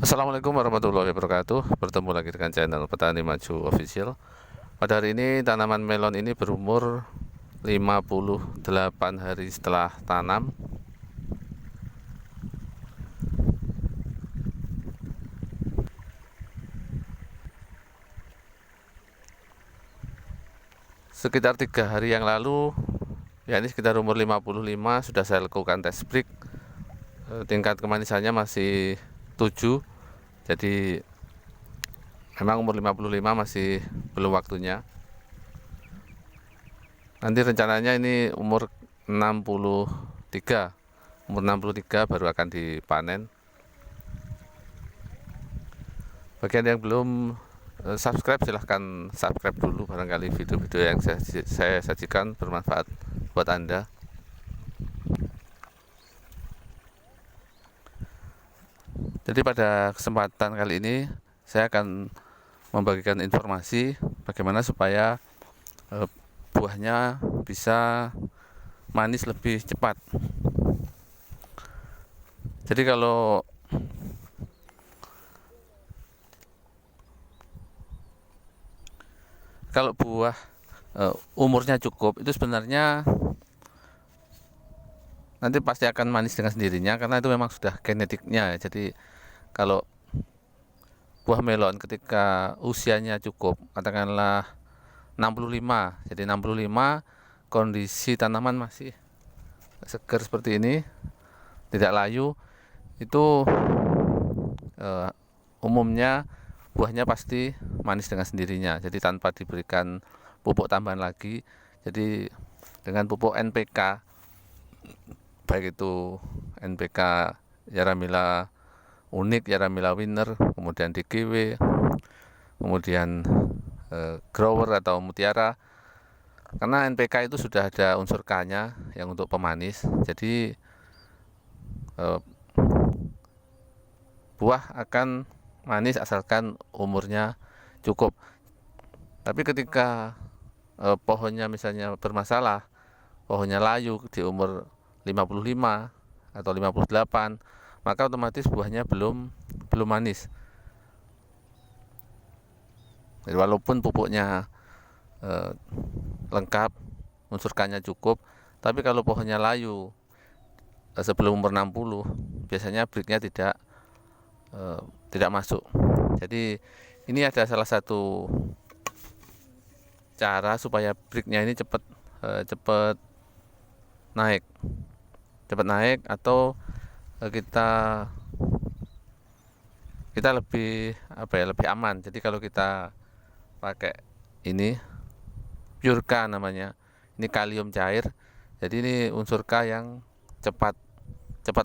Assalamualaikum warahmatullahi wabarakatuh. Bertemu lagi dengan channel Petani Maju Official. Pada hari ini tanaman melon ini berumur 58 hari setelah tanam. Sekitar 3 hari yang lalu, ya ini sekitar umur 55, sudah saya lakukan tes break. Tingkat kemanisannya masih 7. Jadi memang umur 55 masih belum waktunya. Nanti rencananya ini umur 63. Umur 63 baru akan dipanen. Bagi Anda yang belum subscribe, silahkan subscribe dulu, barangkali video-video yang saya sajikan bermanfaat buat Anda. Jadi pada kesempatan kali ini saya akan membagikan informasi bagaimana supaya buahnya bisa manis lebih cepat. Jadi kalau buah umurnya cukup, itu sebenarnya nanti pasti akan manis dengan sendirinya, karena itu memang sudah genetiknya. Jadi kalau buah melon ketika usianya cukup, katakanlah 65, jadi 65 kondisi tanaman masih segar seperti ini, tidak layu, itu umumnya buahnya pasti manis dengan sendirinya, jadi tanpa diberikan pupuk tambahan lagi. Jadi dengan pupuk NPK, baik itu NPK Yaramila Unik, Yaramila Winner, kemudian DGW, kemudian Grower atau Mutiara, karena NPK itu sudah ada unsur K-nya yang untuk pemanis. Jadi buah akan manis asalkan umurnya cukup. Tapi ketika pohonnya misalnya bermasalah, pohonnya layu di umur 55 atau 58, maka otomatis buahnya belum manis. Jadi walaupun pupuknya lengkap, unsur K-nya cukup, tapi kalau pohonnya layu sebelum umur 60, biasanya breaknya tidak masuk. Jadi ini ada salah satu cara supaya breaknya ini cepat naik, atau kita lebih lebih aman. Jadi kalau kita pakai ini pure K namanya, ini kalium cair. Jadi ini unsur K yang cepat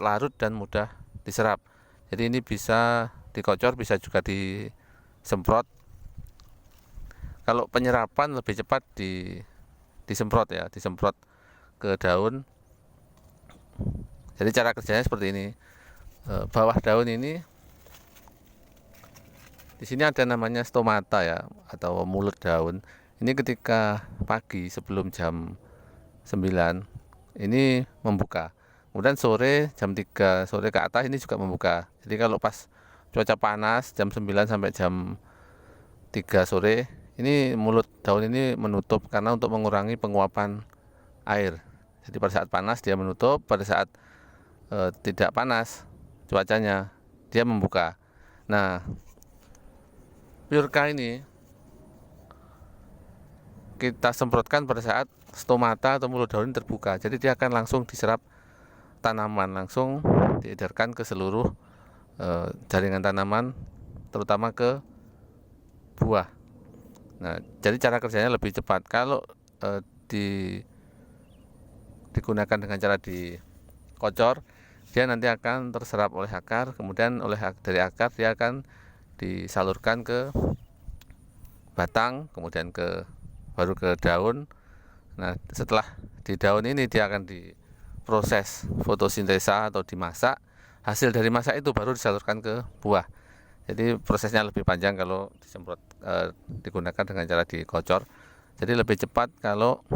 larut dan mudah diserap. Jadi ini bisa dikocor, bisa juga disemprot. Kalau penyerapan lebih cepat disemprot ya, disemprot ke daun. Jadi cara kerjanya seperti ini. Bawah daun ini, di sini ada namanya stomata ya, atau mulut daun. Ini ketika pagi sebelum jam 9 ini membuka. Kemudian sore jam 3 sore ke atas ini juga membuka. Jadi kalau pas cuaca panas jam 9 sampai jam 3 sore, ini mulut daun ini menutup karena untuk mengurangi penguapan air. Jadi pada saat panas dia menutup, pada saat tidak panas cuacanya dia membuka. Nah, pure K ini kita semprotkan pada saat stomata atau mulut daun terbuka. Jadi dia akan langsung diserap tanaman, langsung diedarkan ke seluruh jaringan tanaman, terutama ke buah. Nah, jadi cara kerjanya lebih cepat. Kalau digunakan dengan cara dikocor, dia nanti akan terserap oleh akar, kemudian dari akar dia akan disalurkan ke batang, kemudian baru ke daun. Nah, setelah di daun ini dia akan diproses fotosintesa atau dimasak. Hasil dari masak itu baru disalurkan ke buah. Jadi prosesnya lebih panjang kalau digunakan dengan cara dikocor. Jadi lebih cepat kalau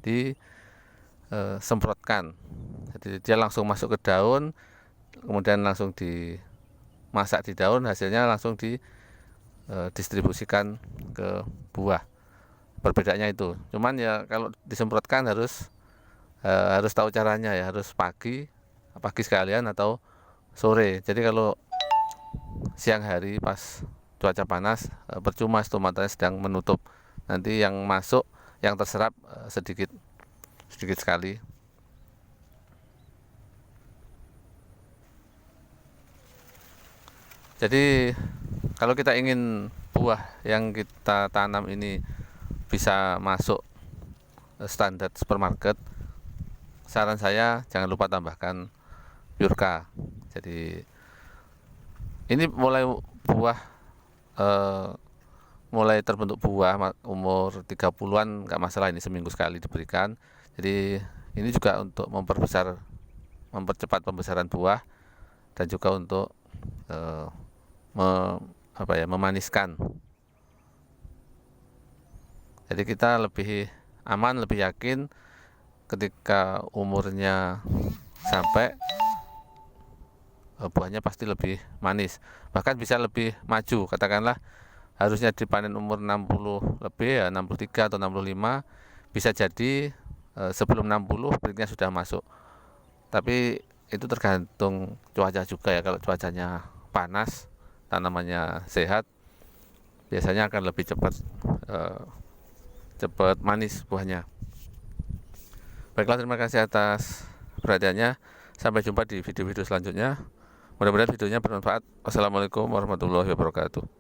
disemprotkan. Jadi dia langsung masuk ke daun, kemudian langsung masak di daun, hasilnya langsung didistribusikan ke buah. Perbedaannya itu. Cuman ya kalau disemprotkan harus tahu caranya ya, harus pagi sekalian atau sore. Jadi kalau siang hari pas cuaca panas, percuma stomatanya sedang menutup. Nanti yang masuk, yang terserap sedikit sekali. Jadi kalau kita ingin buah yang kita tanam ini bisa masuk standar supermarket, saran saya jangan lupa tambahkan Biurka. Jadi ini mulai buah mulai terbentuk buah umur 30-an nggak masalah, ini seminggu sekali diberikan. Jadi ini juga untuk mempercepat pembesaran buah dan juga untuk memaniskan. Jadi kita lebih aman, lebih yakin ketika umurnya sampai, buahnya pasti lebih manis, bahkan bisa lebih maju. Katakanlah harusnya dipanen umur 60 lebih, ya 63 atau 65, bisa jadi sebelum 60 breaknya sudah masuk. Tapi itu tergantung cuaca juga ya. Kalau cuacanya panas, tanamannya sehat, biasanya akan lebih cepat manis buahnya. Baiklah, terima kasih atas perhatiannya. Sampai jumpa di video-video selanjutnya. Mudah-mudahan videonya bermanfaat. Wassalamualaikum warahmatullahi wabarakatuh.